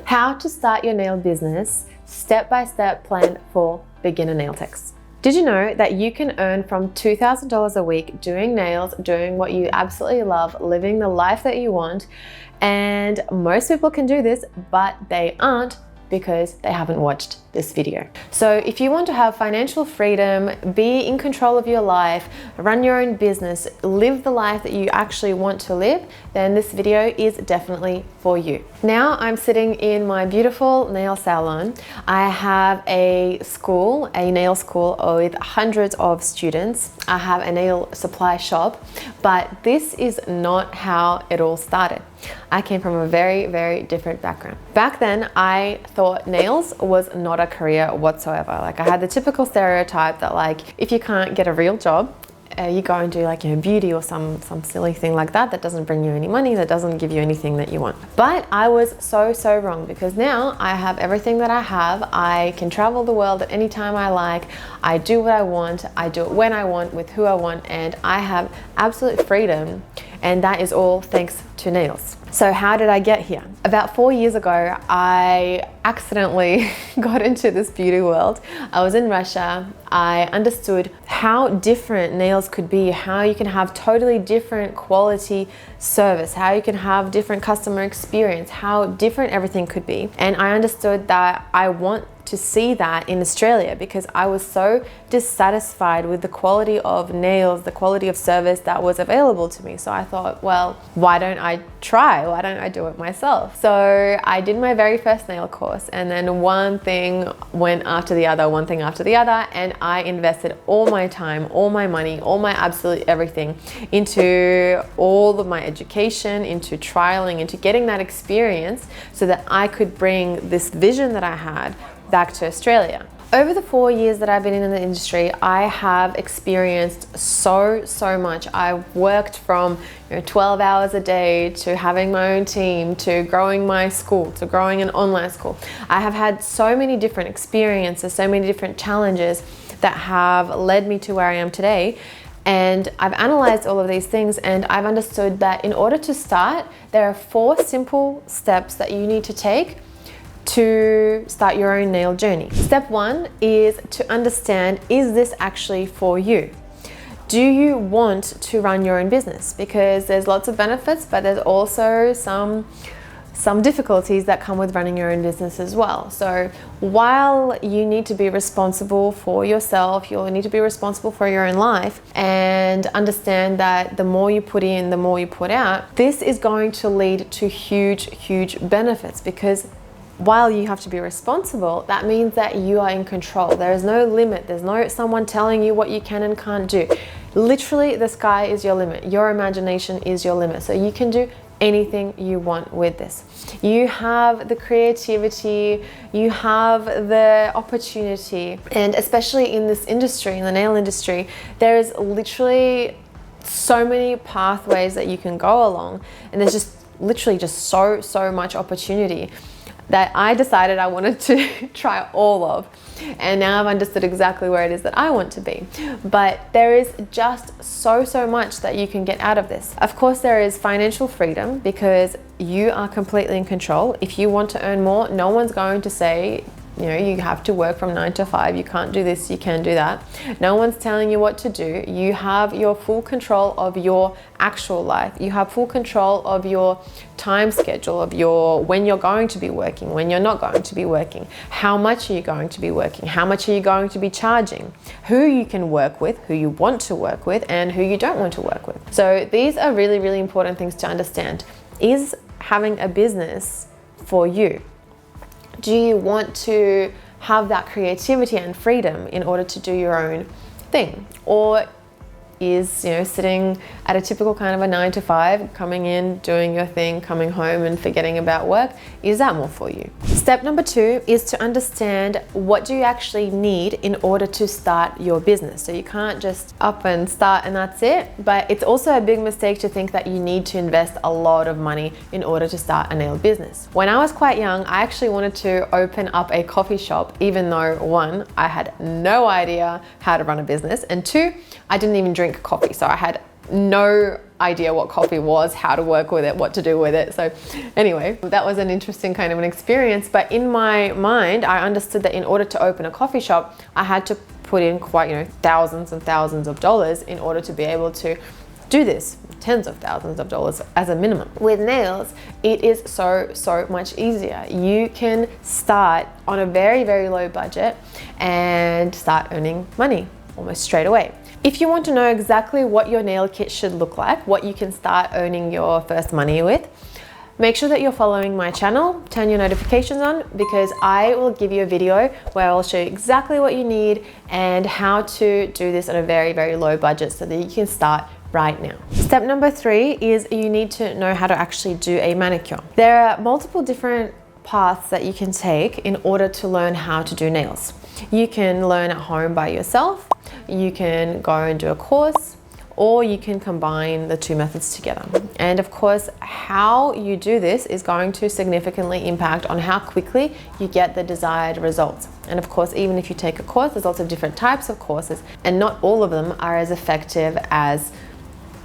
How to start your nail business, step-by-step plan for beginner nail techs. Did you know that you can earn from $2,000 a week doing nails, doing what you absolutely love, living the life that you want? And most people can do this, but they aren't because they haven't watched this video. So if you want to have financial freedom, be in control of your life, run your own business, live the life that you actually want to live, then this video is definitely for you. Now I'm sitting in my beautiful nail salon. I have a school, a nail school with hundreds of students. I have a nail supply shop, but this is not how it all started. I came from a very, very different background. Back then, I thought nails was not a career whatsoever. Like, I had the typical stereotype that, like, if you can't get a real job, you go and do, like, you know, beauty or some silly thing like that that doesn't bring you any money, that doesn't give you anything that you want. But I was so wrong, because now I have everything that I have. I can travel the world at any time I like. I do what I want. I do it when I want, with who I want, and I have absolute freedom. And that is all thanks to nails. So how did I get here? About 4 years ago, I accidentally got into this beauty world. I was in Russia. I understood how different nails could be, how you can have totally different quality service, how you can have different customer experience, how different everything could be. And I understood that I want to see that in Australia, because I was so dissatisfied with the quality of nails, the quality of service that was available to me. So I thought, well, why don't I try? Why don't I do it myself? So I did my very first nail course, and then one thing went after the other, one thing after the other, and I invested all my time, all my money, all my absolute everything into all of my education, into trialing, into getting that experience so that I could bring this vision that I had back to Australia. Over the 4 years that I've been in the industry, I have experienced so much. I've worked from 12 hours a day to having my own team, to growing my school, to growing an online school. I have had so many different experiences, so many different challenges that have led me to where I am today. And I've analyzed all of these things, and I've understood that in order to start, there are 4 simple steps that you need to take to start your own nail journey. Step 1 is to understand, is this actually for you? Do you want to run your own business? Because there's lots of benefits, but there's also some difficulties that come with running your own business as well. So while you need to be responsible for yourself, you'll need to be responsible for your own life, and understand that the more you put in, the more you put out, this is going to lead to huge benefits, because while you have to be responsible, that means that you are in control. There is no limit. There's no someone telling you what you can and can't do. Literally, the sky is your limit. Your imagination is your limit. So you can do anything you want with this. You have the creativity, you have the opportunity, and especially in this industry, in the nail industry, there is literally so many pathways that you can go along, and there's just literally just so much opportunity that I decided I wanted to try all of. And now I've understood exactly where it is that I want to be. But there is just so much that you can get out of this. Of course, there is financial freedom, because you are completely in control. If you want to earn more, no one's going to say, you know, you have to work from 9 to 5, you can't do this, you can't do that. No one's telling you what to do. You have your full control of your actual life. You have full control of your time schedule, of your when you're going to be working, when you're not going to be working, how much are you going to be working, how much are you going to be charging, who you can work with, who you want to work with, and who you don't want to work with. So these are really important things to understand. Is having a business for you? Do you want to have that creativity and freedom in order to do your own thing? Or is, you know, sitting at a typical kind of a 9 to 5, coming in, doing your thing, coming home and forgetting about work, is that more for you? Step number 2 is to understand, what do you actually need in order to start your business? So you can't just up and start and that's it, but it's also a big mistake to think that you need to invest a lot of money in order to start a nail business. When I was quite young, I actually wanted to open up a coffee shop, even though 1, I had no idea how to run a business, and 2, I didn't even drink coffee. So I had no idea what coffee was, how to work with it, what to do with it. So anyway, that was an interesting kind of an experience. But in my mind, I understood that in order to open a coffee shop, I had to put in quite, thousands and thousands of dollars in order to be able to do this, tens of thousands of dollars as a minimum. With nails, it is so much easier. You can start on a very, very low budget and start earning money almost straight away. If you want to know exactly what your nail kit should look like, what you can start earning your first money with, make sure that you're following my channel, turn your notifications on, because I will give you a video where I'll show you exactly what you need and how to do this at a very, very low budget so that you can start right now. Step number 3 is you need to know how to actually do a manicure. There are multiple different paths that you can take in order to learn how to do nails. You can learn at home by yourself, you can go and do a course, or you can combine the two methods together. And of course, how you do this is going to significantly impact on how quickly you get the desired results. And of course, even if you take a course, there's lots of different types of courses, and not all of them are as effective as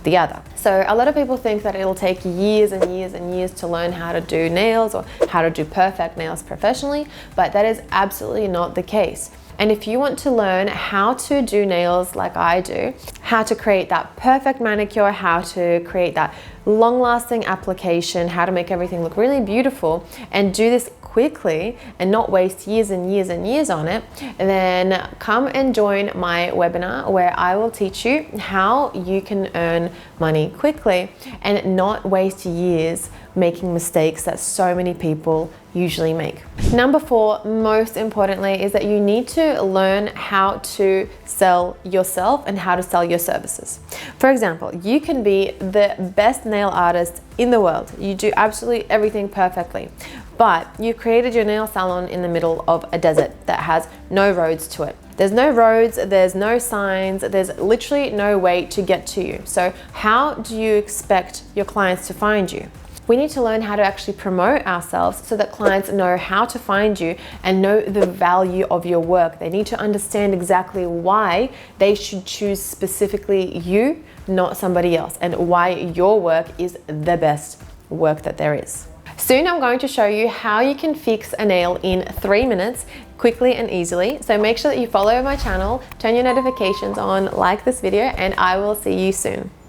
the other. So a lot of people think that it'll take years and years and years to learn how to do nails or how to do perfect nails professionally, but that is absolutely not the case. And if you want to learn how to do nails like I do, how to create that perfect manicure, how to create that long-lasting application, how to make everything look really beautiful, and do this quickly and not waste years and years and years on it, then come and join my webinar where I will teach you how you can earn money quickly and not waste years making mistakes that so many people usually make. Number 4, most importantly, is that you need to learn how to sell yourself and how to sell your services. For example, you can be the best nail artist in the world. You do absolutely everything perfectly, but you created your nail salon in the middle of a desert that has no roads to it. There's no roads, there's no signs, there's literally no way to get to you. So how do you expect your clients to find you? We need to learn how to actually promote ourselves so that clients know how to find you and know the value of your work. They need to understand exactly why they should choose specifically you, not somebody else, and why your work is the best work that there is. Soon I'm going to show you how you can fix a nail in 3 minutes quickly and easily. So make sure that you follow my channel, turn your notifications on, like this video, and I will see you soon.